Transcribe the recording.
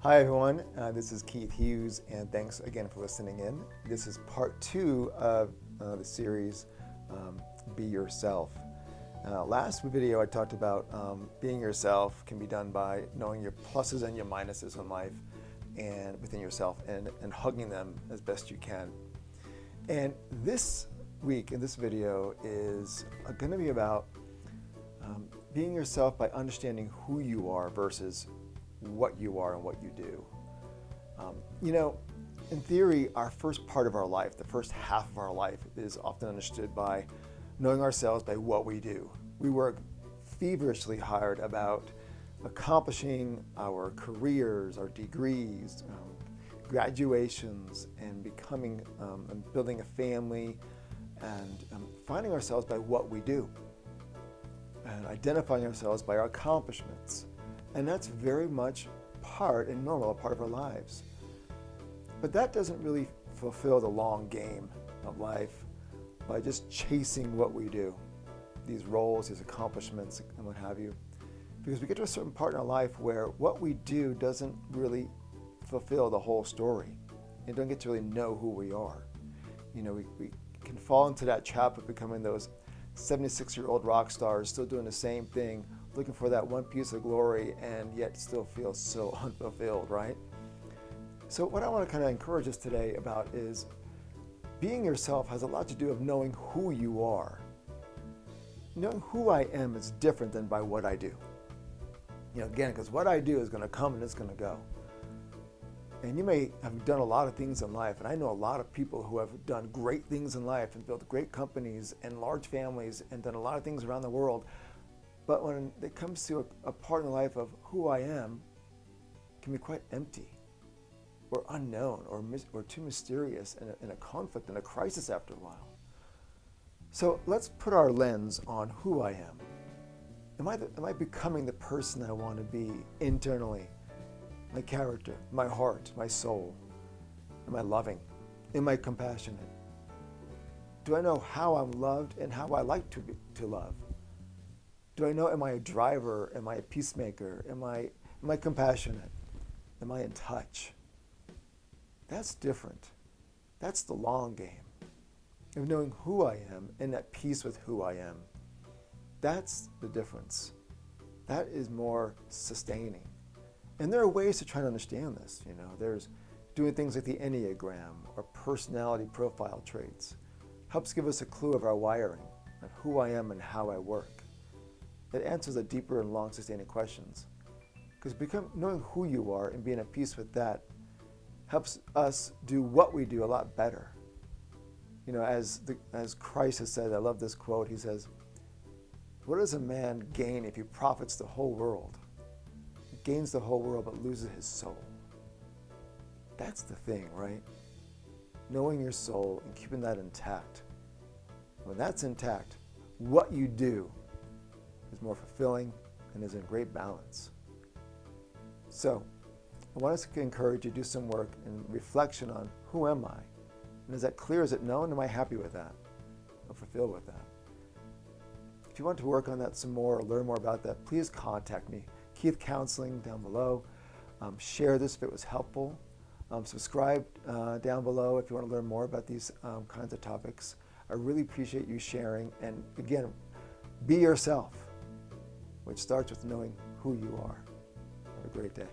Hi everyone, this is Keith Hughes, and thanks again for listening in. This is part 2 of the series, Be Yourself. Last video I talked about being yourself can be done by knowing your pluses and your minuses in life and within yourself and hugging them as best you can. And this week in this video is going to be about being yourself by understanding who you are versus what you are and what you do. In theory, our first part of our life, the first half of our life, is often understood by knowing ourselves by what we do. We work feverishly hard about accomplishing our careers, our degrees, graduations, and becoming and building a family, and finding ourselves by what we do, and identifying ourselves by our accomplishments. And that's very much part and normal, a part of our lives. But that doesn't really fulfill the long game of life by just chasing what we do, these roles, these accomplishments, and what have you. Because we get to a certain part in our life where what we do doesn't really fulfill the whole story. You don't get to really know who we are. We can fall into that trap of becoming those 76-year-old rock stars, still doing the same thing, looking for that one piece of glory, and yet still feel so unfulfilled, right? So what I want to kind of encourage us today about is being yourself has a lot to do with knowing who you are. Knowing who I am is different than by what I do. Again, because what I do is going to come and it's going to go. And you may have done a lot of things in life, and I know a lot of people who have done great things in life and built great companies and large families and done a lot of things around the world. But when it comes to a part in life of who I am, it can be quite empty or unknown or too mysterious and a conflict and a crisis after a while. So let's put our lens on who I am. Am I becoming the person I want to be internally? My character, my heart, my soul? Am I loving? Am I compassionate? Do I know how I'm loved and how I like to love? Do I know, am I a driver? Am I a peacemaker? Am I compassionate? Am I in touch? That's different. That's the long game of knowing who I am and at peace with who I am. That's the difference. That is more sustaining. And there are ways to try to understand this. There's doing things like the Enneagram or personality profile traits. Helps give us a clue of our wiring, of who I am and how I work. It answers the deeper and long sustaining questions. Because knowing who you are and being at peace with that helps us do what we do a lot better. As Christ has said, I love this quote, he says, "What does a man gain if he profits the whole world? He gains the whole world but loses his soul." That's the thing, right? Knowing your soul and keeping that intact. When that's intact, what you do is more fulfilling and is in great balance. So, I want us to encourage you to do some work and reflection on who am I? And is that clear? Is it known? Am I happy with that? Or fulfilled with that? If you want to work on that some more or learn more about that, please contact me. Keith Counseling down below. Share this if it was helpful. Subscribe down below if you want to learn more about these kinds of topics. I really appreciate you sharing. And again, be yourself, which starts with knowing who you are. Have a great day.